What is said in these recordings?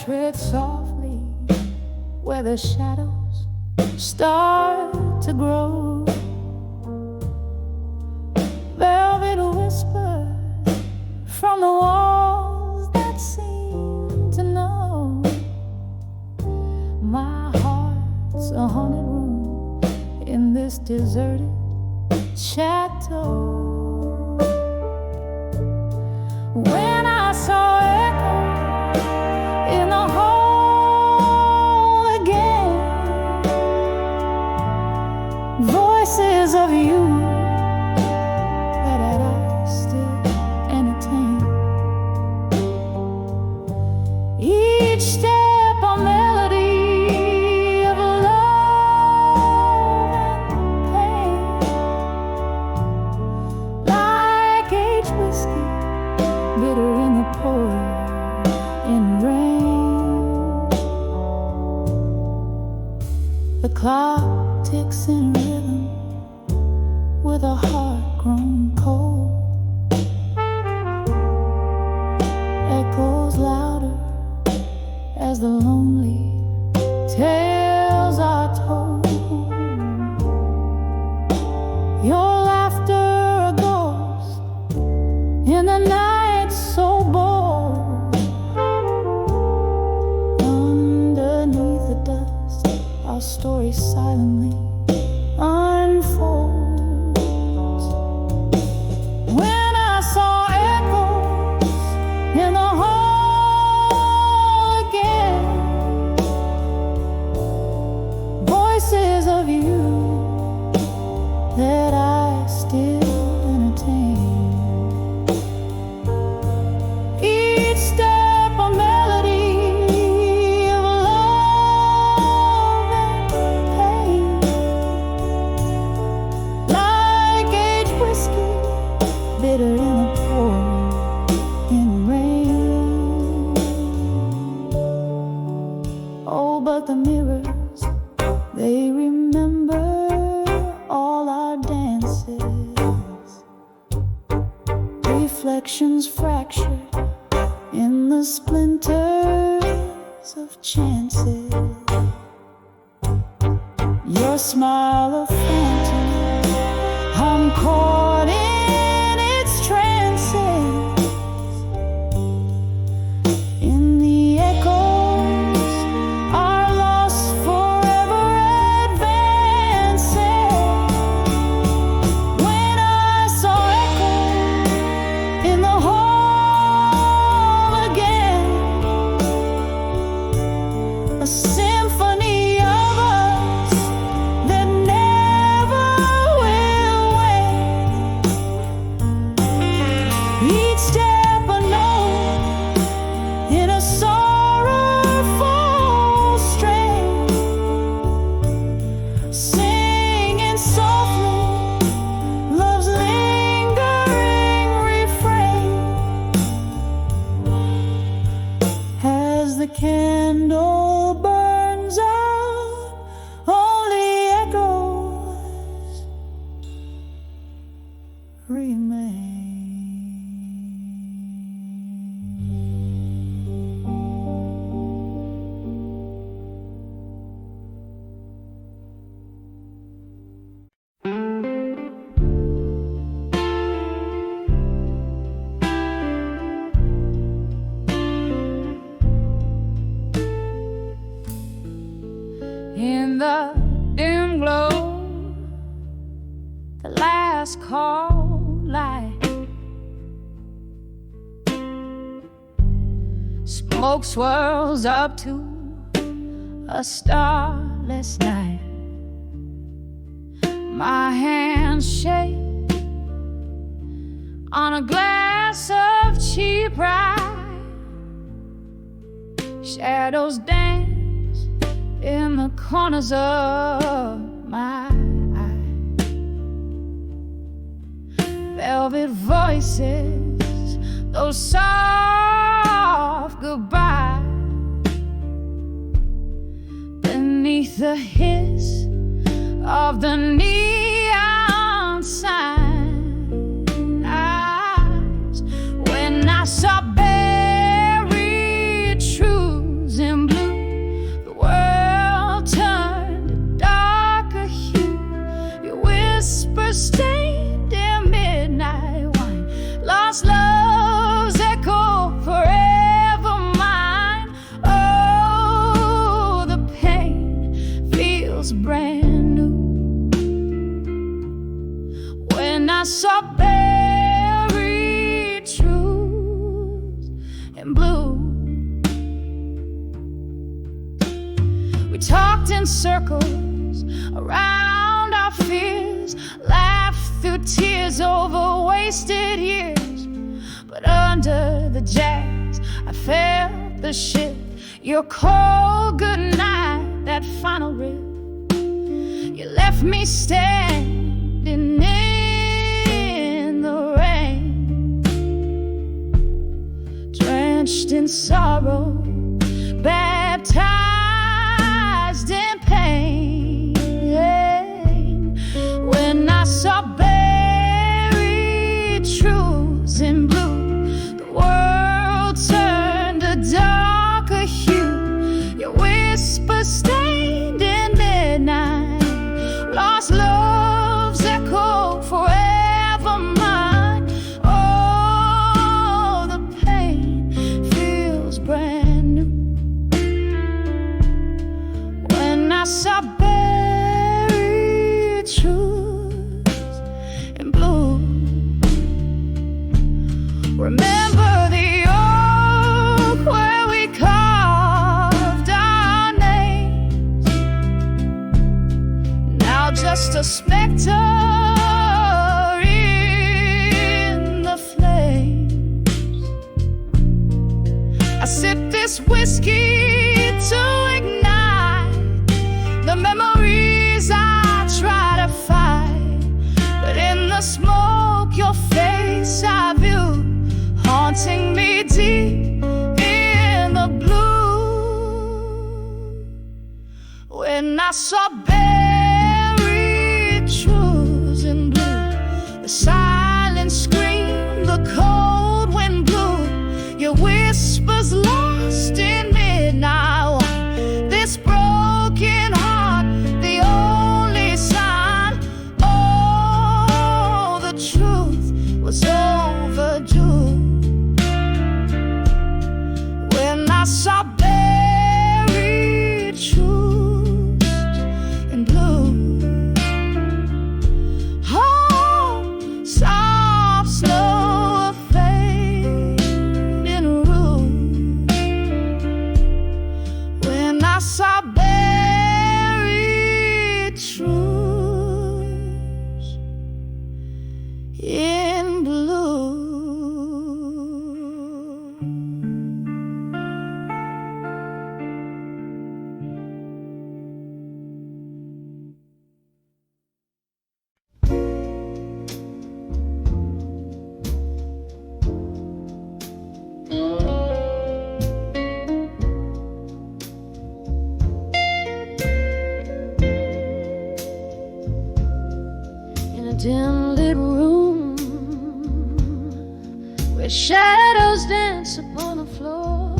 tread softly where the shadows start to grow. Velvet whispers from the walls that seem to know my heart's a haunted room in this deserted chateau. When I saw echo in the hall again, voices of you that I still entertain. Each step a melody of love and pain, like aged whiskey, bitter in the pouring rain. The clock ticks in rhythm with a heart grown cold. Echoes louder as the lonely tales are told. Your laughter a ghost in the night so bold. Underneath the dust, our story silently unfolds. When I saw echoes in the hall again, voices of you that I still entertain. Each step a melody of love and pain, like aged whiskey, bitter in the pouring rain. Oh, but the mirrors, they remember all our dances. Reflections fractured in the splinters of chances. Your smile a phantom, I'm caught in its trances. In the echoes, our lost forever advances. When I saw echo in the hall again, a symphony of us that never will end. Each step a note in a sorrowful strain, singing softly love's lingering refrain. As the candle burns out, only echoes remain. In the dim glow, the last call light, smoke swirls up to a starless night. My hands shake on a glass of cheap rye. Shadows dance in the corners of my eyes. Velvet voices, those soft goodbyes. Beneath the hiss of the neon sign eyes, when I saw buried truths talked in circles around our fears, laughed through tears over wasted years. But under the jazz, I felt the shift. Your cold goodnight, that final rip. You left me standing in the rain, drenched in sorrow, baptized in pain. When I saw buried truths in blue, the world turned a darker hue. Your whisper stained in midnight, lost love's echo forever mine. Oh, the pain feels brand new. When I saw buried truths in blue, remember the oak where we carved our names. Now just a specter in the flames. I sip this whiskey to ignite the memories I try to fight, but in the smoke your face I view, haunting me deep in the blue. When I saw buried truths in blue, the silence screamed, the cold wind blew. Your whispers lost in midnight. This broken heart, the only sign. Oh, the truth was overdue. When I saw buried truths in blue. Oh, soft snow fading room. When I saw buried truths in blue. In a dim lit room where shadows dance upon the floor,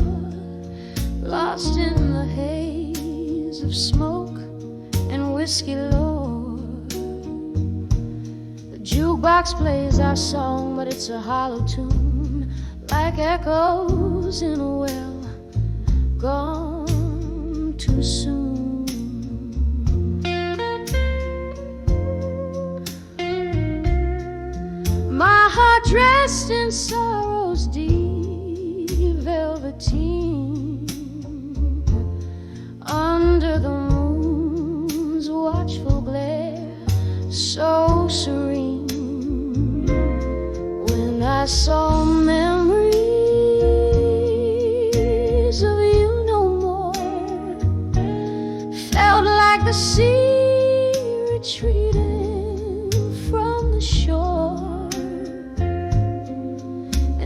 lost in the haze of smoke and whiskey lore. The jukebox plays our song, but it's a hollow tune, like echoes in a well gone too soon. My heart dressed in sorrow's deep velveteen, under the moon's watchful glare, so serene. When I saw memories of you no more, felt like the sea retreating from the shore.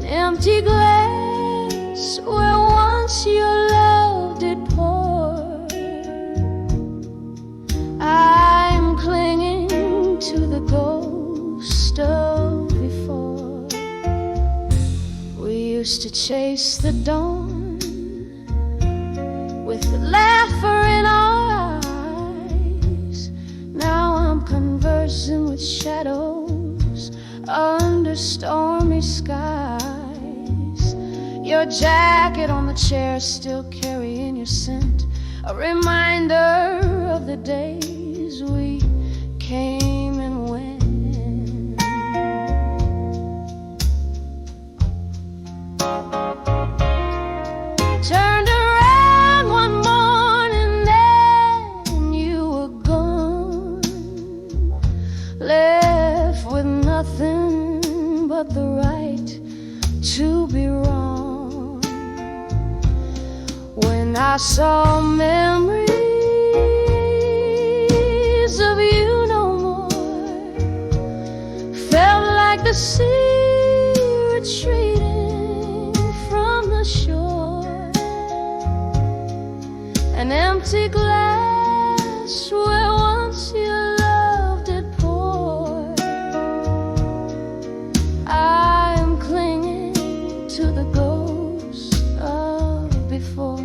Empty glass where once your love did pour. I'm clinging to the ghost of before. We used to chase the dawn with the laughter in our eyes. Now I'm conversing with shadows under stormy skies. Your jacket on the chair still carrying your scent, a reminder of the days we came and went. Turned around one morning saw memories of you no more. Felt like the sea retreating from the shore. An empty glass where once you loved it poured. I am clinging to the ghost of before.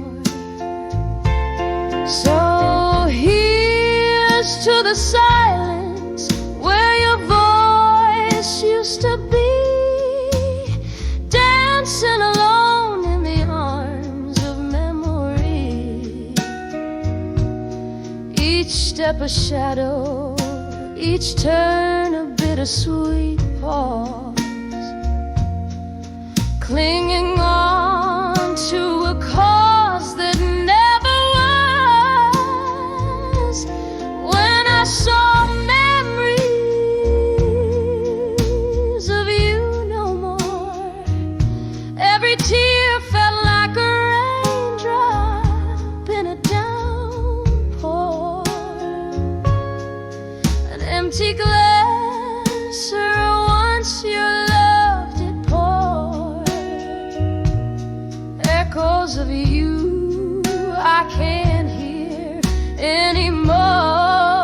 So here's to the silence where your voice used to be, dancing alone in the arms of memory. Each step a shadow, each turn a bittersweet pause, clinging on to a cause that never was. When I saw memories of you no more, every tear felt like a raindrop in a downpour. An empty glass where once you loved it poured. Echoes of you I can't hear anymore.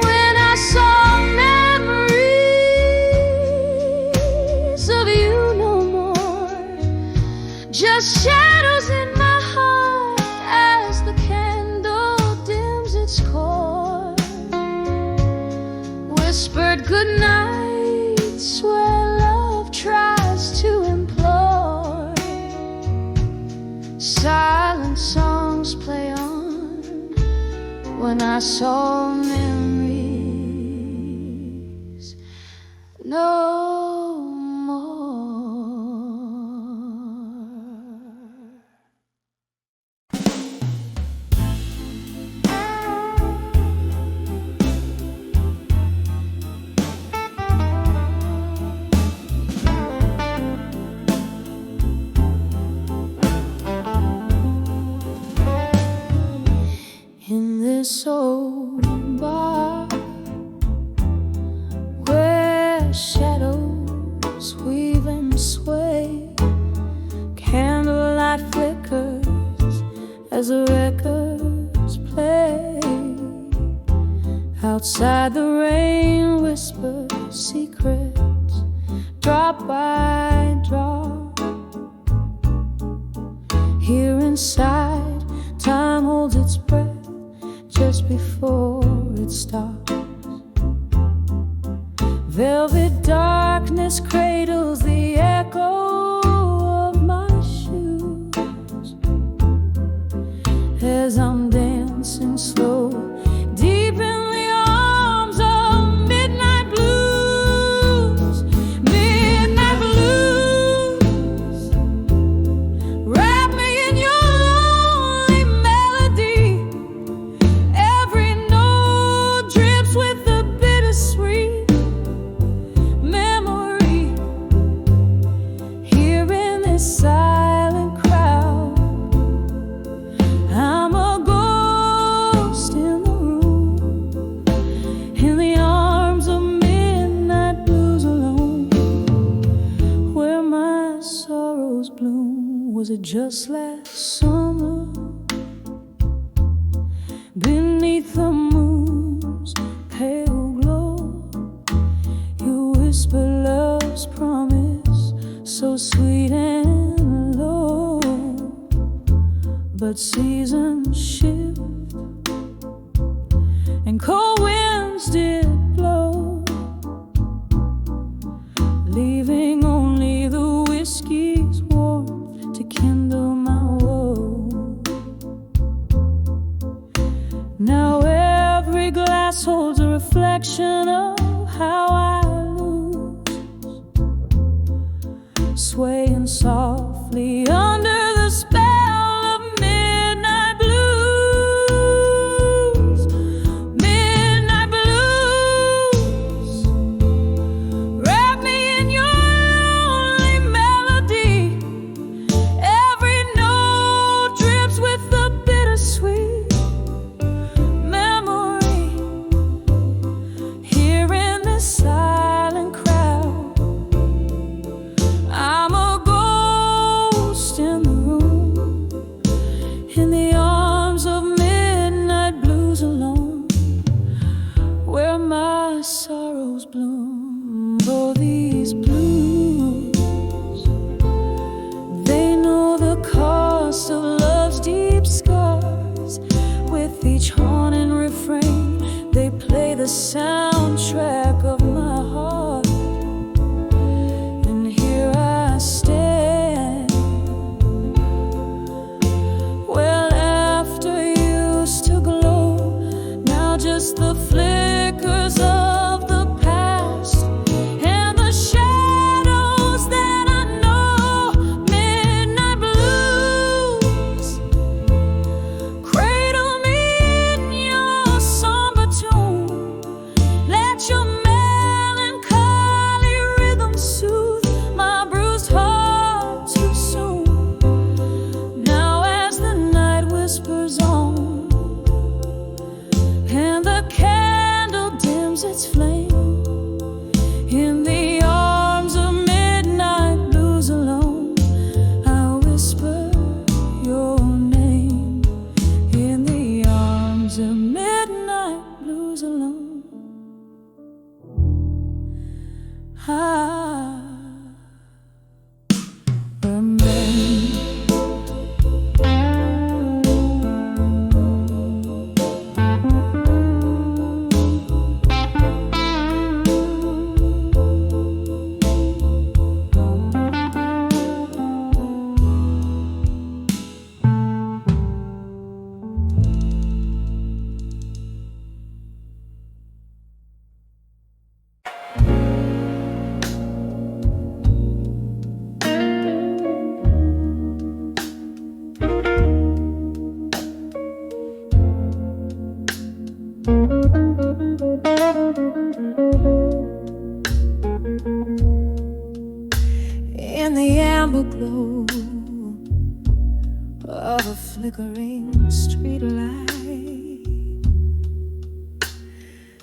When I saw memories of you no more, just shadows in my heart as the candle dims its core. Whispered goodnights where love tries to implore. Silent songs play on when I saw memories no more. In this old bar where shadows weave and sway, candlelight flickers as the records play. Outside the rain whispers secrets, drop by drop. Here inside, time holds its breath just before it stops. Velvet darkness cradles the echo of my shoes as I'm dancing slow deep in the arms of midnight blues. Midnight blues, wrap me in your lonely melody. Every note drips with the bittersweet memory. Here in this silent crowd, I'm a ghost in the room, in the arms of midnight blues alone, where my sorrows bloom. Was it just last summer? Beneath the moon's pale glow, you whisper love's promise, so sweet and low. But seasons shift and cold winds did blow, leaving only the whiskey's warmth to kindle my woe. Now every glass holds a reflection of how I lose, swaying softly under the spell of midnight blues. Midnight blues, wrap me in your lonely melody. Every note in the arms of midnight blues alone, where my sorrows bloom. Oh, these blues, they know the cost of love's deep scars. With each haunting refrain, they play the soundtrack of my heart. And here I stand. Well, after used to glow, now just the flickers of the past and the shadows that I know. Midnight blues, cradle me in your somber tune. Let your melancholy rhythm soothe my bruised heart too soon. Now as the night whispers on and the candle dims its flame, in the arms of midnight blues alone, I whisper your name. In the arms of midnight blues alone, I remain. In the amber glow of a flickering street light,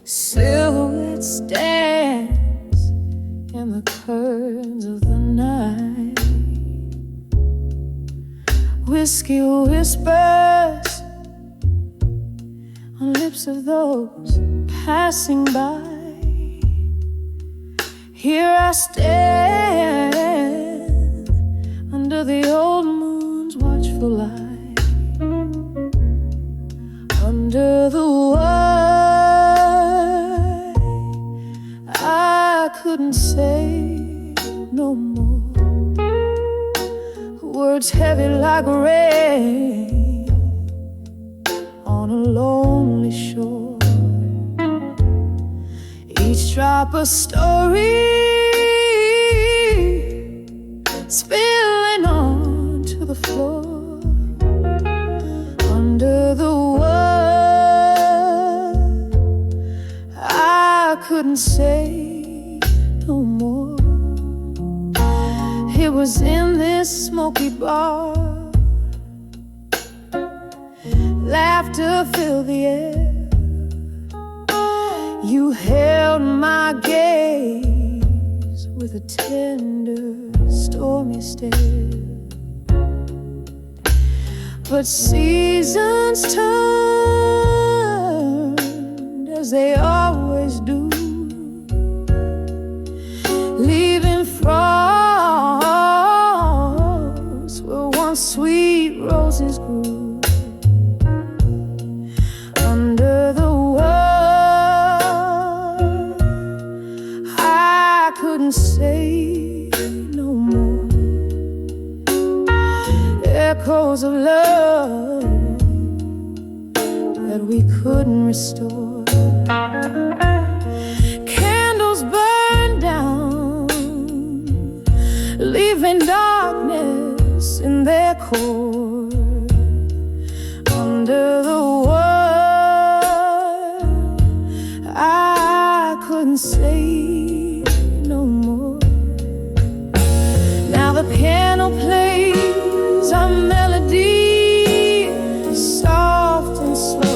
silhouettes dance in the curtains of the night. Whiskey whispers on lips of those passing by. Here I stand under the old moon's watchful light, under the word I couldn't say no more. Words heavy like rain on a lonely shore. Each drop a story spilling onto the floor. Under the word I couldn't say no more. It was in this smoky bar, laughter filled the air. You held my gaze with a tender, stormy stare. But seasons turned as they always do, leaving frost where once sweet roses grew. Under the word I couldn't say no more. Echoes of love that we couldn't restore. Candles burned down, leaving darkness in their core. Under the word I couldn't say no more. Now the piano plays a melody, soft and slow.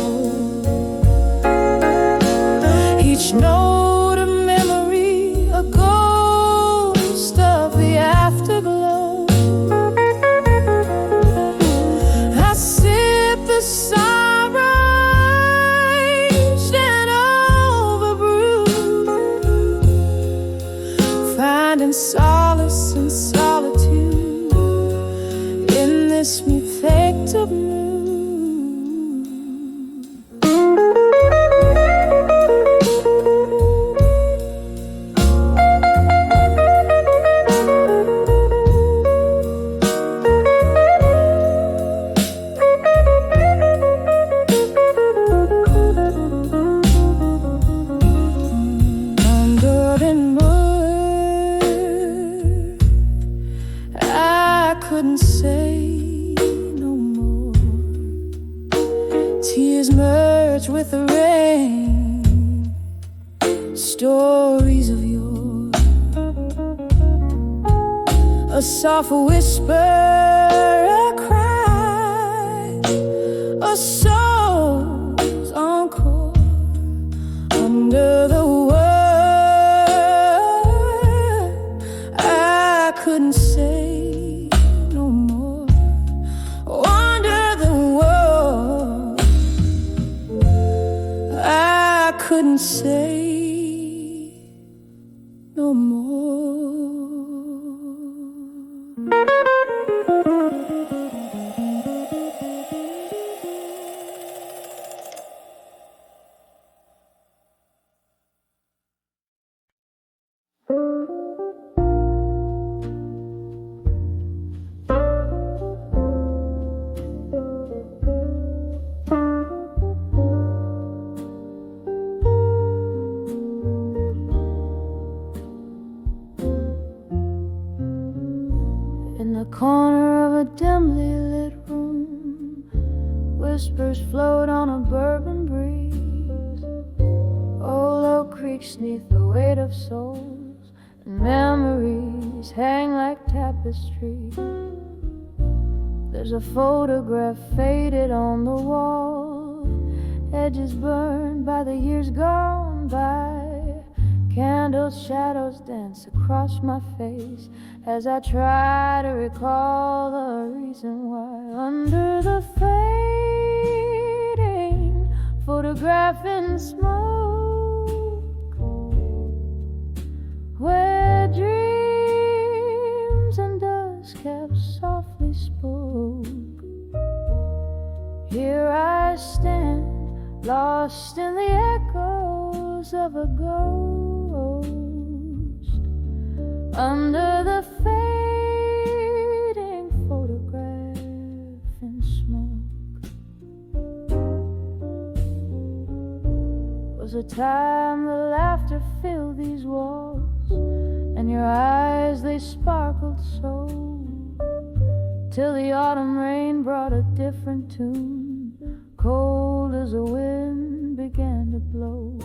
Each note a memory, a ghost of the afterglow. I sit the sorrow and overbruised, finding solace in solitude in this me-faked mood. Couldn't say no more. Tears merged with the rain. Stories of yore. A soft whisper, a cry, a soul's encore under the world. I couldn't say couldn't say no more. In the corner of a dimly lit room, whispers float on a bourbon breeze. Old oak creaks neath the weight of souls, and memories hang like tapestry. There's a photograph faded on the wall, edges burned by the years gone by. Candles, shadows dance across my face as I try to recall the reason why. Under the fading photograph in smoke, where dreams and dust have softly spoke. Here I stand, lost in the echoes of a ghost. Under the fading photograph in smoke was a time the laughter filled these walls, and your eyes, they sparkled so, till the autumn rain brought a different tune, cold as a wind began to blow.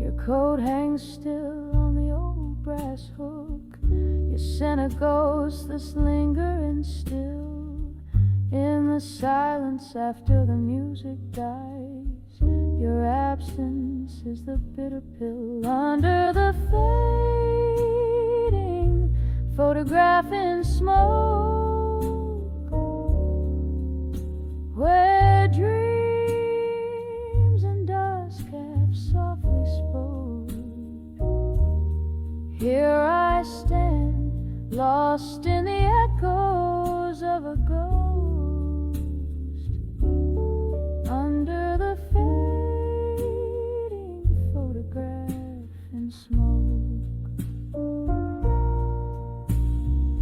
Your coat hangs still on the old brass hook. You sent a ghost that's lingering still in the silence after the music dies. Your absence is the bitter pill. Under the fading photograph in smoke, where dreams and dusk have softly spoke. Here I stand, lost in the echoes of a ghost, under the fading photograph in smoke.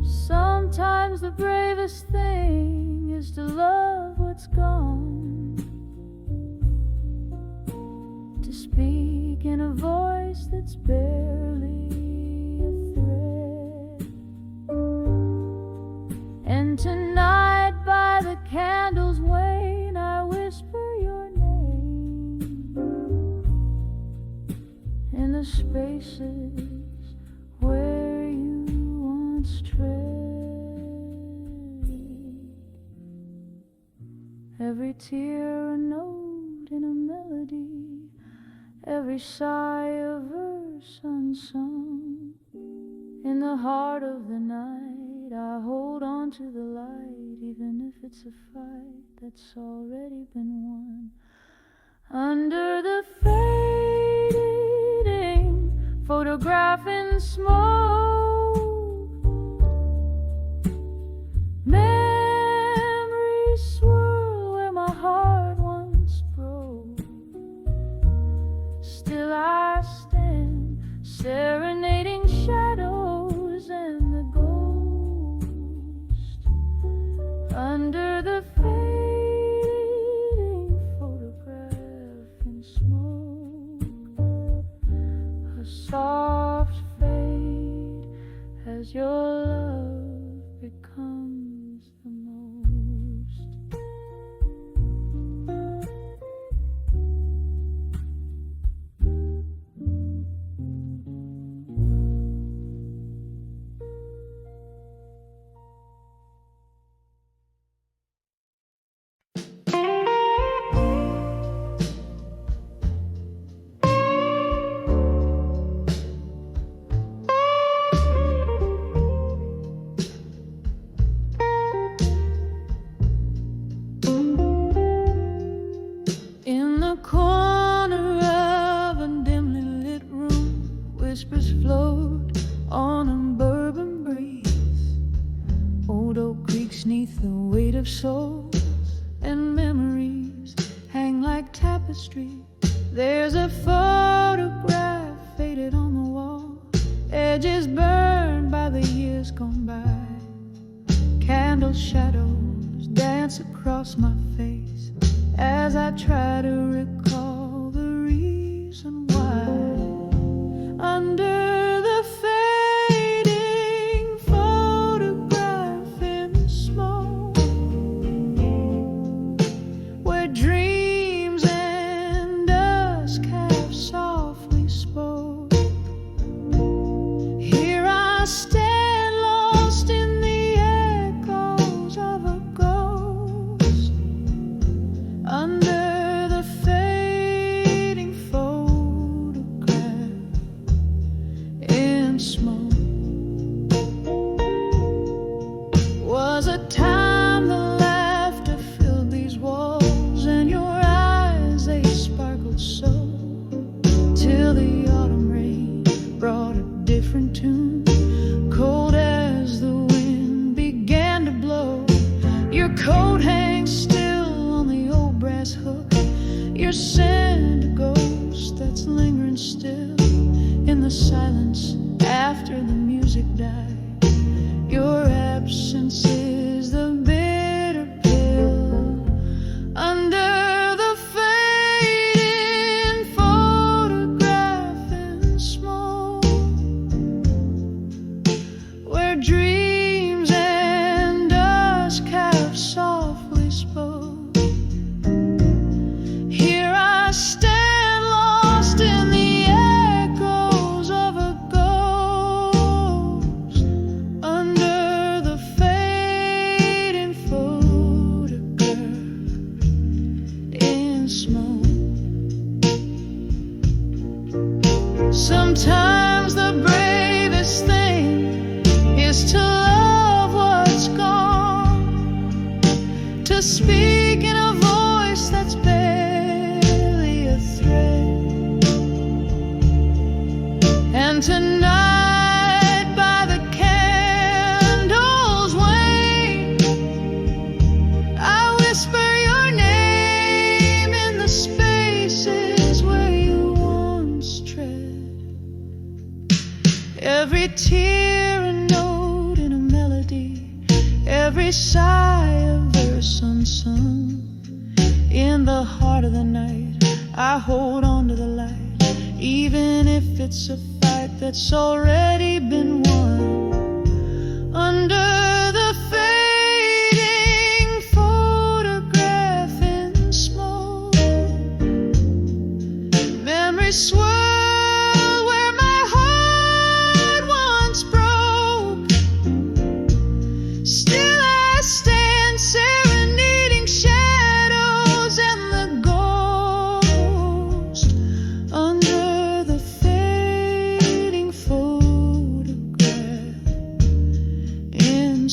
Sometimes the bravest thing is to love what's gone, to speak in a voice that's barely tonight, by the candle's wane, I whisper your name in the spaces where you once tread. Every tear a note in a melody, every sigh a verse unsung. In the heart of the night night, I hold on to the light, even if it's a fight that's already been won. Under the fading photograph in smoke, memories swirl where my heart once broke. Still I stand, serenading shadows and the ghost. Under the fading photograph in smoke, a soft fade as your love becomes the most. In the corner of a dimly lit room, whispers float on a bourbon breeze. Old oak creaks neath the weight of souls, and memories hang like tapestry. There's a photograph faded on the wall, edges burned by the years gone by. Candle shadows dance across my face as I try to recall the reason why. Under the fading photograph in smoke, where dreams and dusk have softly spoke, here I stand lost in the echoes of a ghost. Under the fading photograph in smoke. Was a time the laughter filled these walls, and your eyes, they sparkled so, till the autumn rain brought a different tune, cold as the wind began to blow. Your coat hangs still on the old brass hook, your scent a ghost that's lingering still in the silence after the music died. Your absence is the bitter pill. Under the fading photograph in smoke, where dreams and dusk have softly spoke, here I stand lost in the echoes of a ghost. Under the fading photograph in smoke. Sometimes the bravest thing is to love what's gone, to speak in a voice that's barely a thread. And tonight by the candle's wane, I whisper your name in the spaces where you once tread. Every tear a note in a melody, every sigh a verse unsung. In the heart of the night, I hold on to the light, even if it's a fight that's already been won. Under the fading photograph in smoke, memories swirl where my heart once broke. Still I stand serenading shadows and the ghost. Under the fading photograph in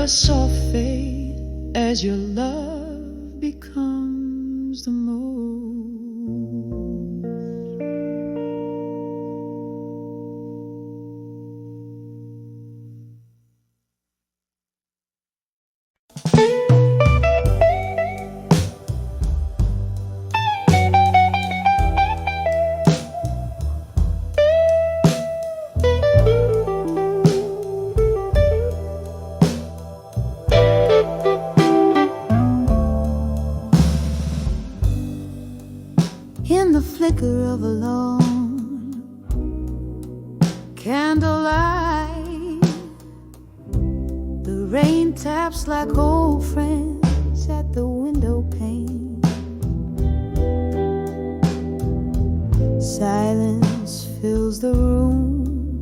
a soft fade as your love becomes the most. In the flicker of a lone candlelight, the rain taps like old friends at the window pane. Silence fills the room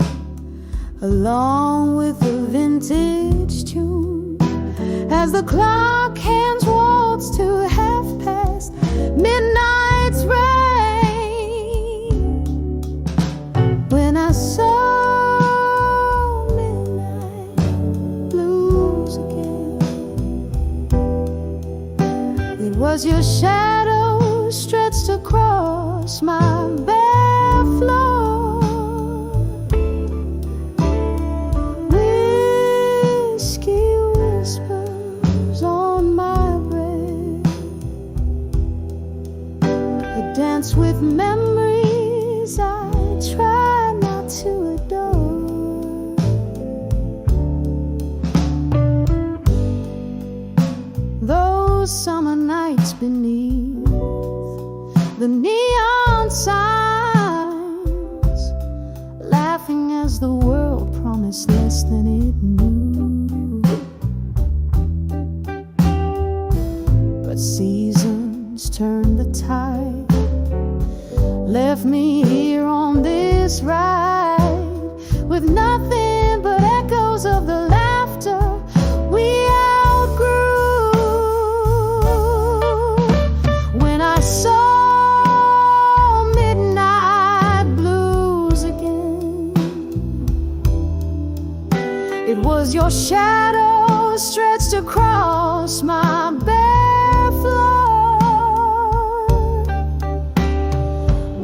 along with a vintage tune as the clock hands waltz to half past midnight's rain. When I saw midnight blues again, it was your shadow stretched across my bare floor. Whiskey whispers on my breath, a dance with memories I try not to adore. Those summer nights beneath the neon signs, laughing as the world promised less than it knew. But seasons turned the tide, left me here on this ride with nothing but echoes of the laughter we outgrew. When I saw midnight blues again, it was your shadow stretched across my bare floor.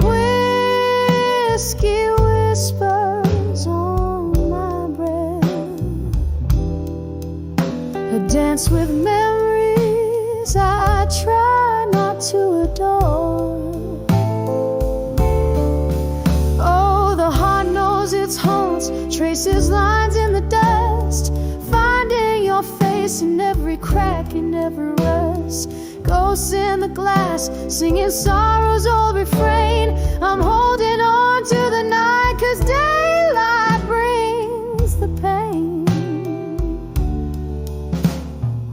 Whiskey whispers on my breath, a dance with memories I try not to adore. Oh, the heart knows its haunts, traces lines in the dust, finding your face in every crack, in every rust. Ghosts in the glass, singing sorrow's old refrain. I'm holding on to the night, 'cause daylight brings the pain.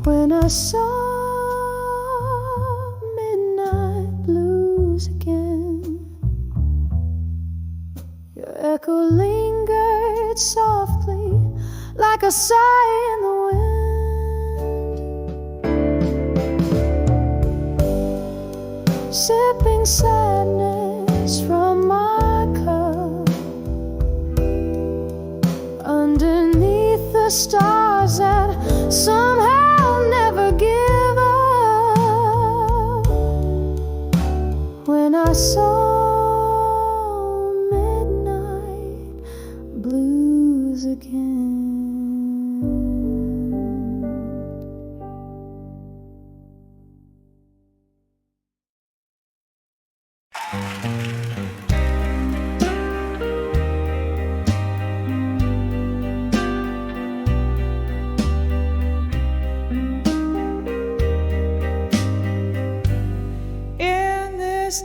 When I saw midnight blues again, your echo lingered softly like a sigh in the wind. Sipping sadness from my cup underneath the stars that somehow never give up. When I saw midnight blues again.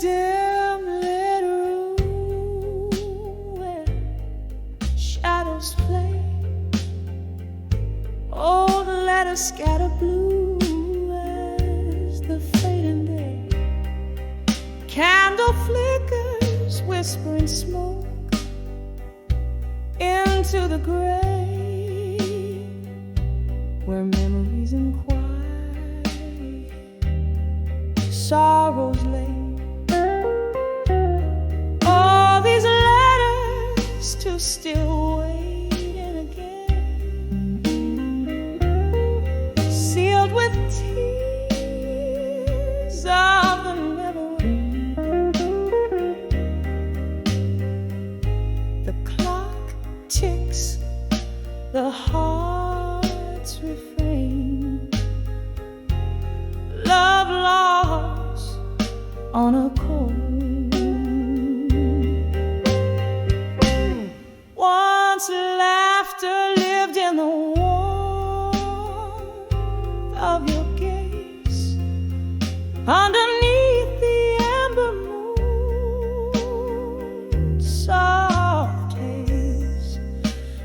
Dim lit room where shadows play, old letters scatter blue as the fading day. Candle flickers, whispering smoke into the gray, where memories inquire, sorrows lay. Still waiting again. on a chord. Once laughter lived in the warmth of your gaze, underneath the amber moon, soft haze.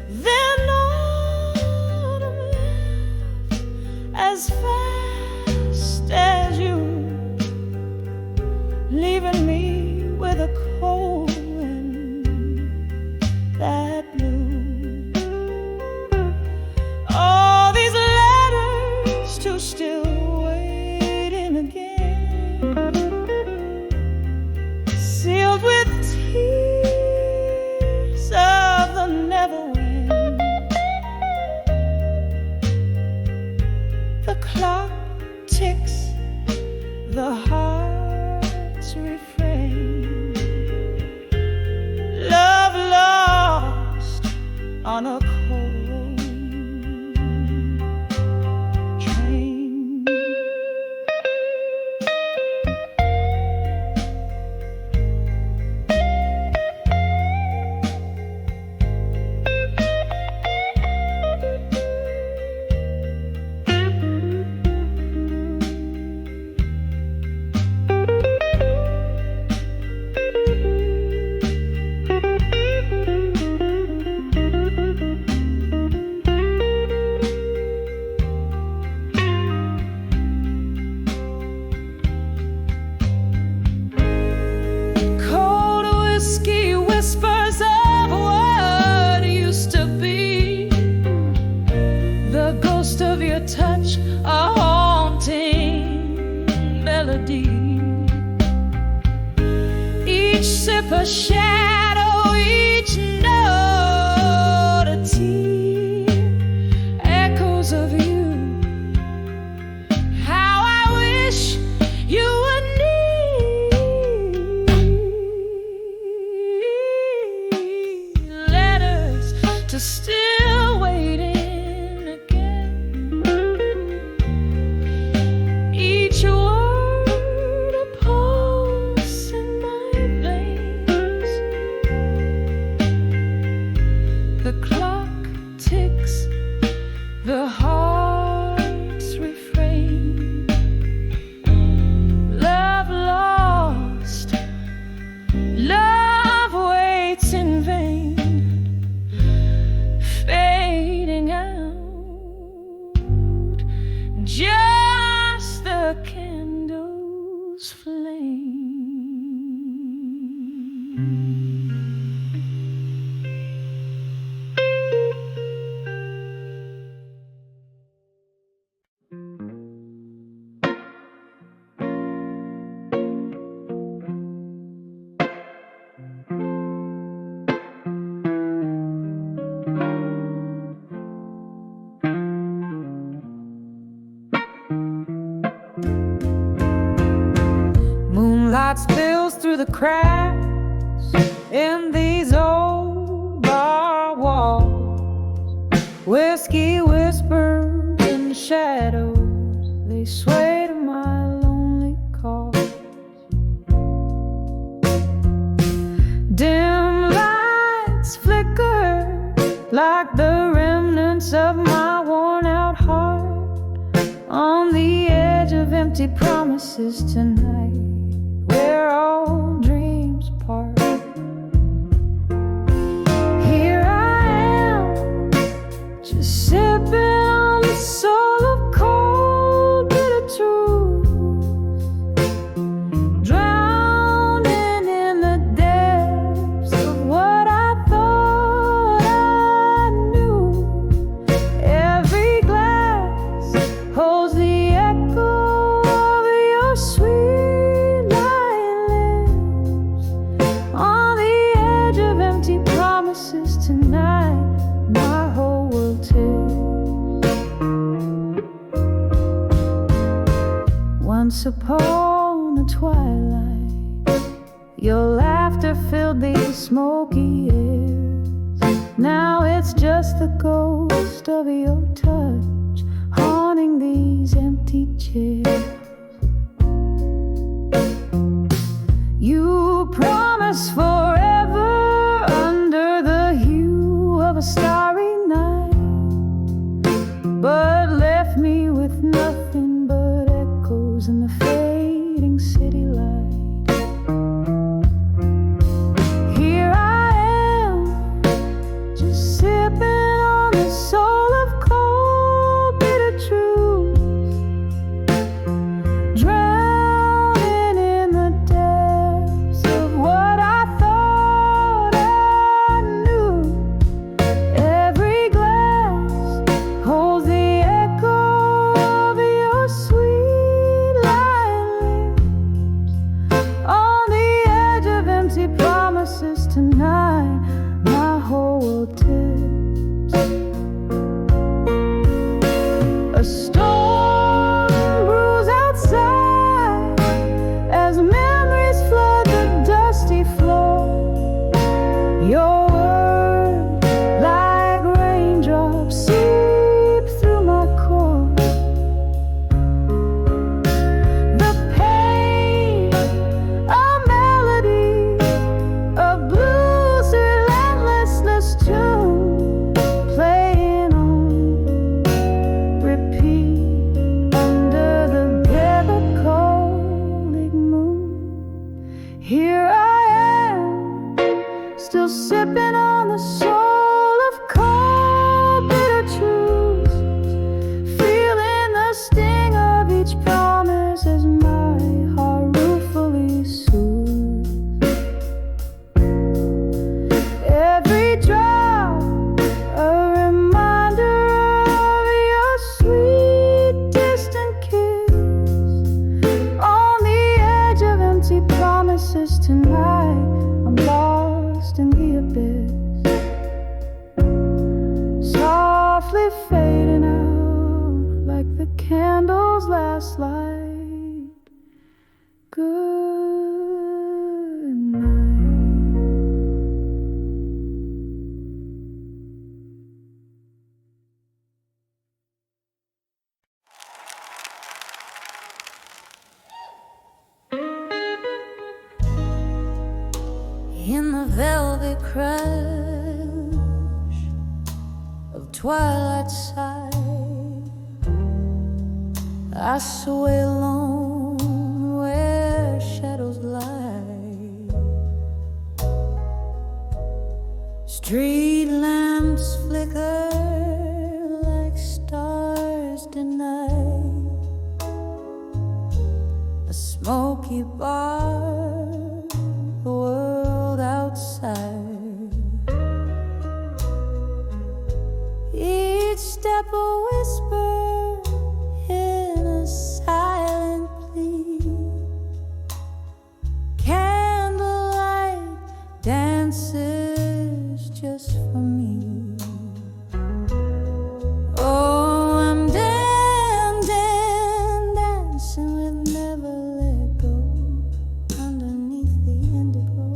Then autumn left as fast as you, leaving me with a cold wind that blew. All these letters to still waiting again, sealed with tears of the never wind. The clock ticks, the heart's refrain. Love lost on a cold train. Cold whiskey whispers of what used to be, the ghost of your touch, a haunting melody. Each sip a shadow, each note a tear, echoes of you. How I wish you would need letters to still waiting again. Each word a pulse in my veins. The clock ticks, the heart's refrain. Love lost, love waits in vain, fading out, just the candle's flame. Moonlight spills through the cracks in these old bar walls. Whiskey whispers in the shadows, they sway to my lonely call. Dim lights flicker like the remnants of my worn out heart, on the edge of empty promises tonight, where all dreams part. Here I am, just sipping on the soul of cold bitter truth, drowning in the depths of what I thought I knew. Every glass holds the echo of your sweet lying lips, on the edge of empty promises tonight, my whole world tilts. Once upon a twilight, your laughter filled these smoky airs. Now it's just the ghost of your touch haunting these empty chairs. us forever under the hue of a starry night, but left me with nothing but echoes in the fading city light. Here I am, just sipping on the soul of cold, bitter truth, drowning in the depths of what I thought I knew. Every glass holds the echo of your sweet lying lips. On the edge of empty promises tonight, my whole world tips. A storm brews outside as memories flood the dusty floor. Your words, like raindrops, seep through my core. The pain, a melody, a blues relentlessness tune, playing on repeat under the melancholic moon. Here I am, still sipping on the soul of cold, bitter truths, feeling the sting of each promise as my heart ruefully soothes. Every drop, a reminder of your sweet distant kiss. On the edge of empty promises tonight, I'm lost in the abyss, softly fading out like the candle's last light. Good night. In the velvet crush of twilight side, I sway alone where shadows lie. Street lamps flicker like stars tonight. A smoky bar, the world outside. Each step a whisper in a silent plea. Candlelight dances just for me. Oh, I'm dancing with never let go, underneath the indigo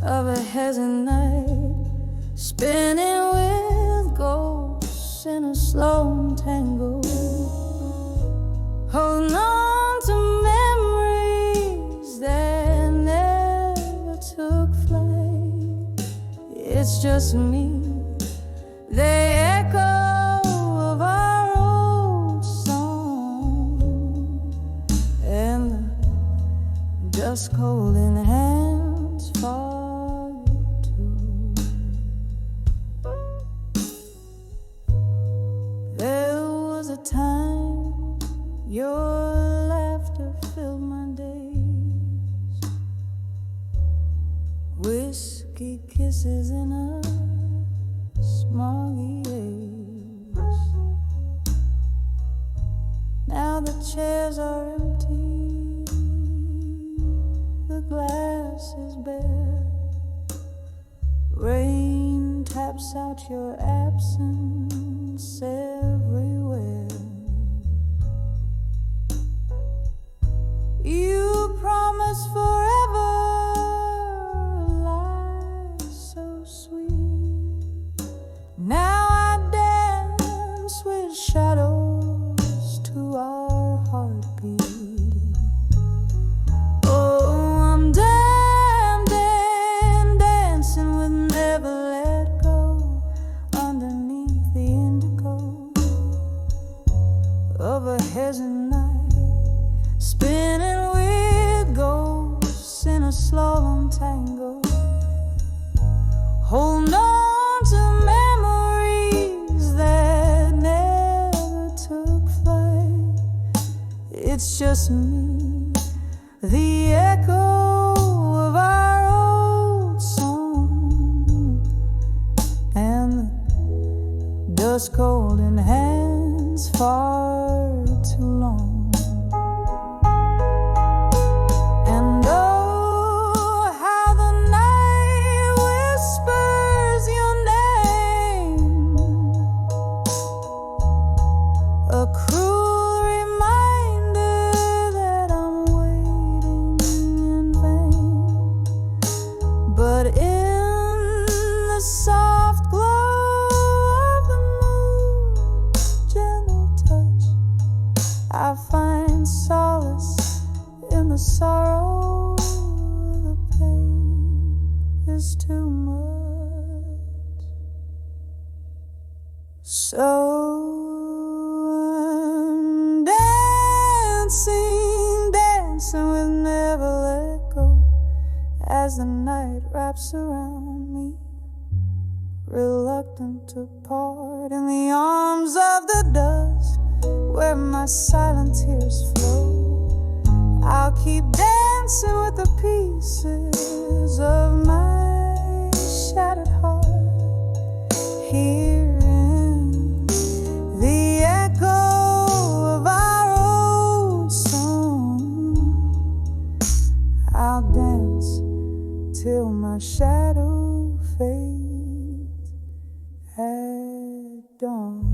of a heaven night, spinning with ghosts in a slow tango. Holding on to memories that never took flight. It's just me, they echo of our old song, and the dust cold in hands for you too. There was a time your laughter filled my days, whiskey kisses in a smoggy haze. Now the chairs are empty, the glass is bare. Rain taps out your absence everywhere. You promised forever, lies so sweet. Now I dance with shadows to our heartbeat. Oh, I'm dancing of a hazy night, spinning with ghosts in a slalom tango, holding on to memories that never took flight. It's just me, the echo of our old song, and the dust cold in hands far too long. And oh, how the night whispers your name, a cruel reminder that I'm waiting in vain. But in the soft glow of the moon's gentle touch, I find solace in the sorrow. The pain is too much. So I'm dancing, dancing with never let go, as the night wraps around me, reluctant to part in the arms of the dust where my silent tears flow. I'll keep dancing with the pieces of my shattered heart, here in the echo of our old song. I'll dance till my shadow fades at dawn.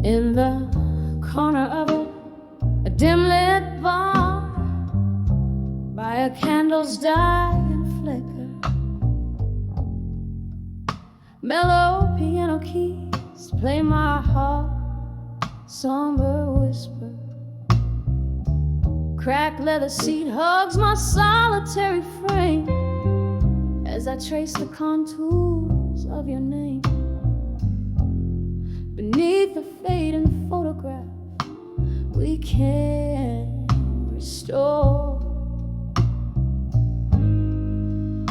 In the corner of a dim-lit bar, by a candle's dying flicker, mellow piano keys play my heart somber whisper. Cracked leather seat hugs my solitary frame as I trace the contours of your name. Beneath the fading photograph, we can restore.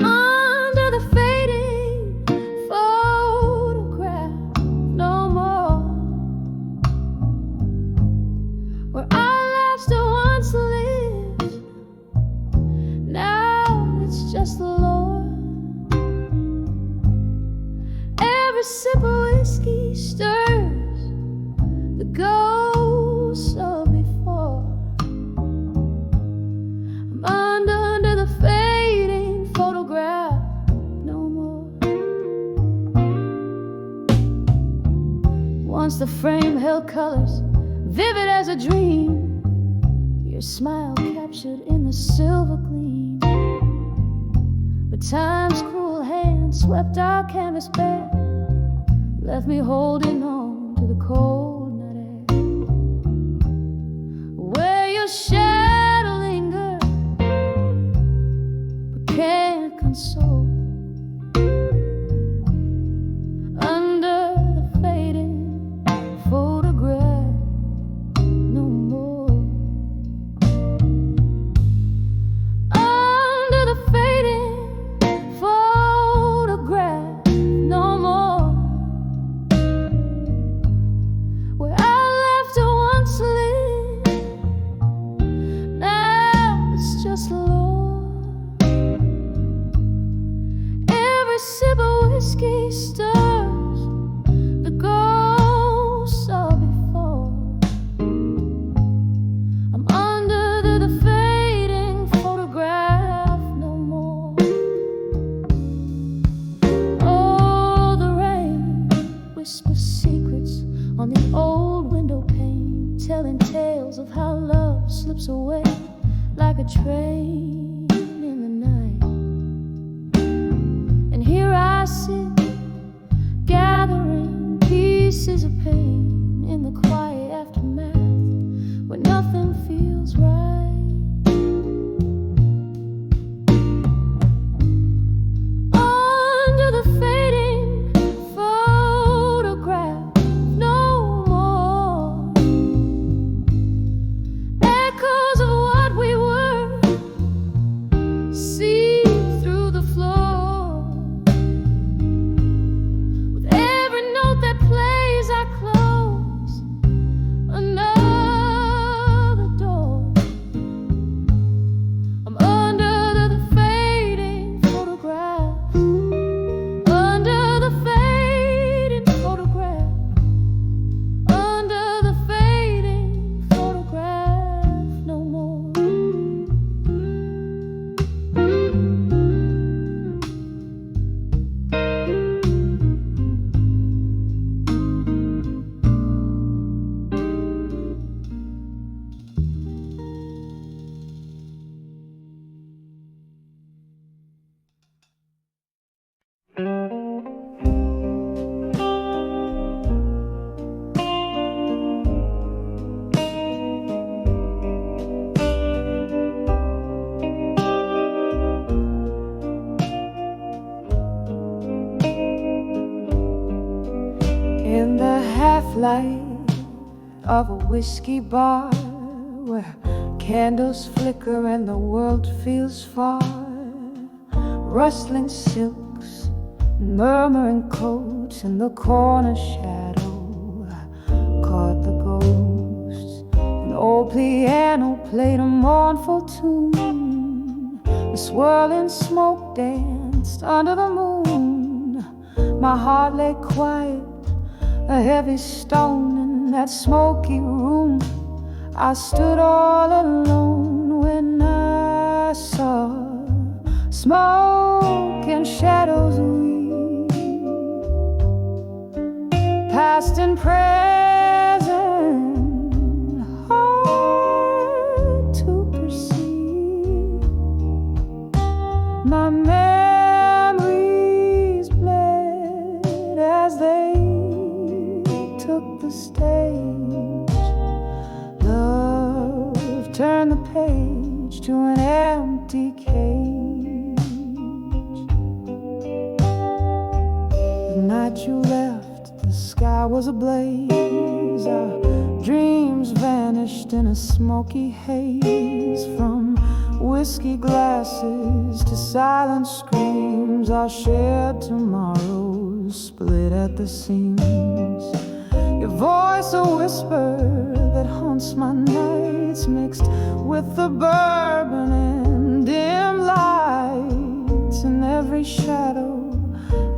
Under the fading photograph, no more. Where our lives still once lived, now it's just the Lord. Every sip of whiskey stirs the ghosts of before. I'm under the fading photograph, no more. Once the frame held colors vivid as a dream, your smile captured in the silver gleam. But time's cruel hand swept our canvas bare, left me holding on to the cold night air. Where your shadow lingers but can't console. Under the fading photograph, no more. Under the fading photograph, no more. Where I left to once live, behind an old window pane, telling tales of how love slips away like a train in the night. And here I sit, gathering pieces of pain in the quiet aftermath, where nothing feels right. Under the fading photograph, no more echoes of what we were, see through the floor. With every note that plays, I close another door. I'm under the fading photograph, under the fading photograph, under the fading photograph, no more. In the half-light of a whiskey bar, where candles flicker and the world feels far, rustling silks, murmuring coats, in the corner shadow caught the ghosts. An old piano played a mournful tune, the swirling smoke danced under the moon. My heart lay quiet, a heavy stone in that smoky room. I stood all alone when I saw smoke and shadows weave, past and present, hard to perceive. My memories bled as they took the stage. Love turned the page to an empty cage. The night you left, the sky was ablaze. Our dreams vanished in a smoky haze. From whiskey glasses to silent screams, our shared tomorrows split at the seams. Your voice a whisper that haunts my nights, mixed with the bourbon and dim lights. In every shadow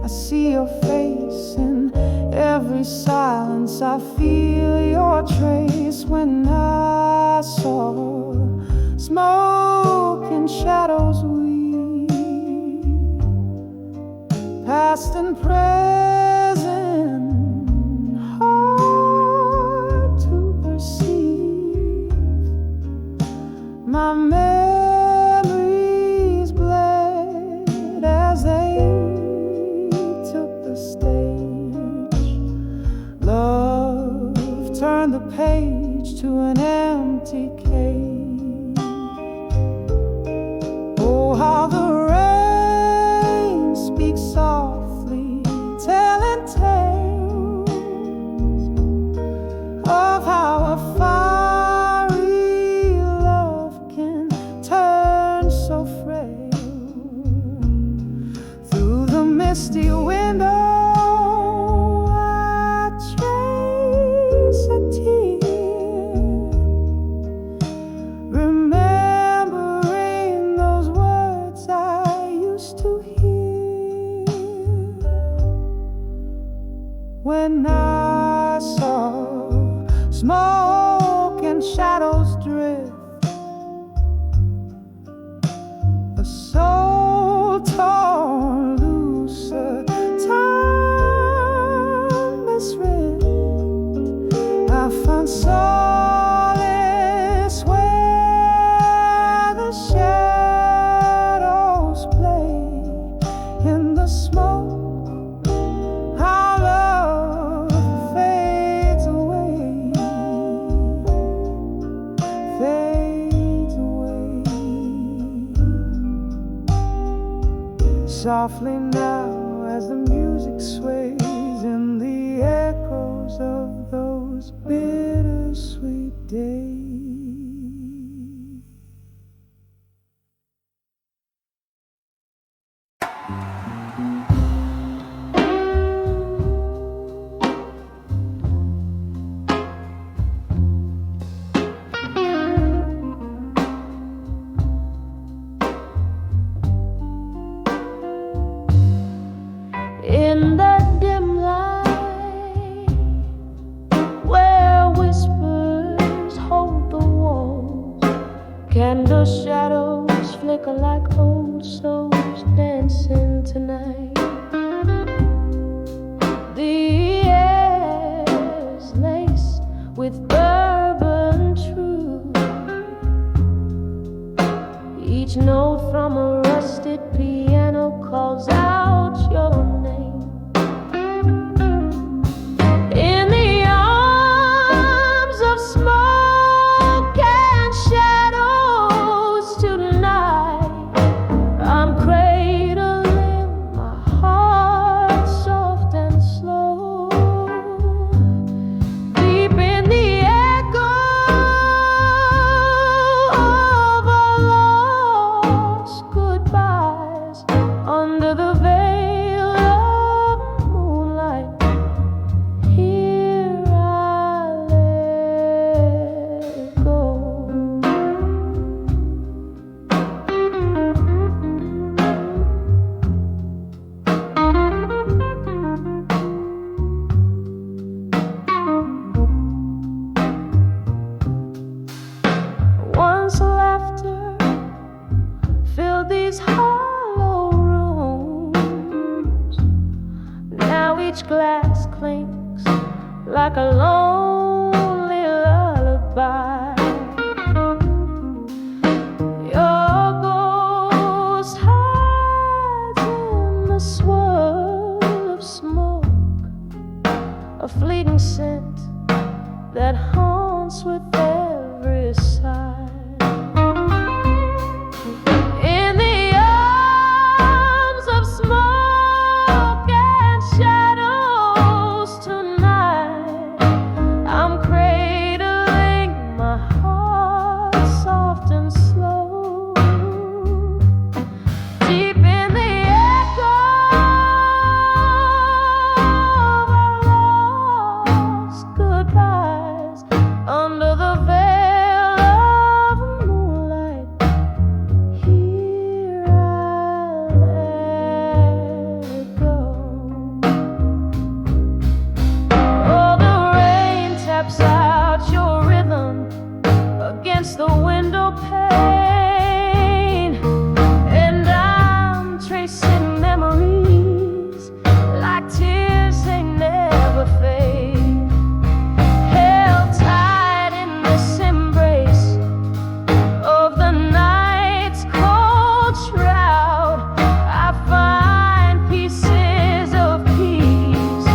I see your face, in every silence I feel your trace. When I saw smoke and shadows weave, past and present, hard to perceive. My memories bled as they took the stage. Love turned the page to an empty cage. Oh, how the rain speaks softly, telling tales of how a fiery love can turn so frail. Through the misty window I trace a tear, remembering those words I used to hear. When I saw smoke and shadows drift, a soul torn loose, a timeless rift softly now as the music sways in the echoes of those bittersweet days. In the dim light, where whispers hold the walls, candle shadows flicker like old souls dancing tonight. The air's laced with bourbon truth, each note from a rusted piano calls out your name. In the arms of smoke and shadows tonight, I'm cradling my heart soft and slow, deep in the echo of our lost goodbyes, under the veil of moonlight. Here I let go. Once laughter filled these hollow rooms, now each glass clinks like a lonely lullaby. Your ghost hides in the swirl of smoke, a fleeting scent that haunts with every sigh. In the arms of smoke and shadows tonight, I'm cradling my heart soft and slow, deep in the echo of our lost goodbyes, under the veil of moonlight. Here I let go. Oh, the rain taps out your rhythm against the window pane, and I'm tracing memories like tears they never fade, held tight in this embrace of the night's cold shroud. I find pieces of peace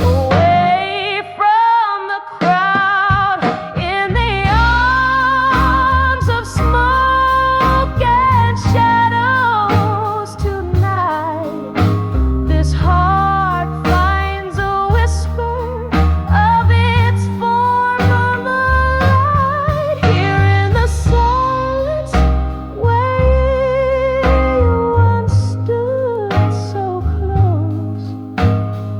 away from the crowd. In the arms of smoke and shadows tonight, this heart finds a whisper of its former light. Here in the silence where you once stood so close,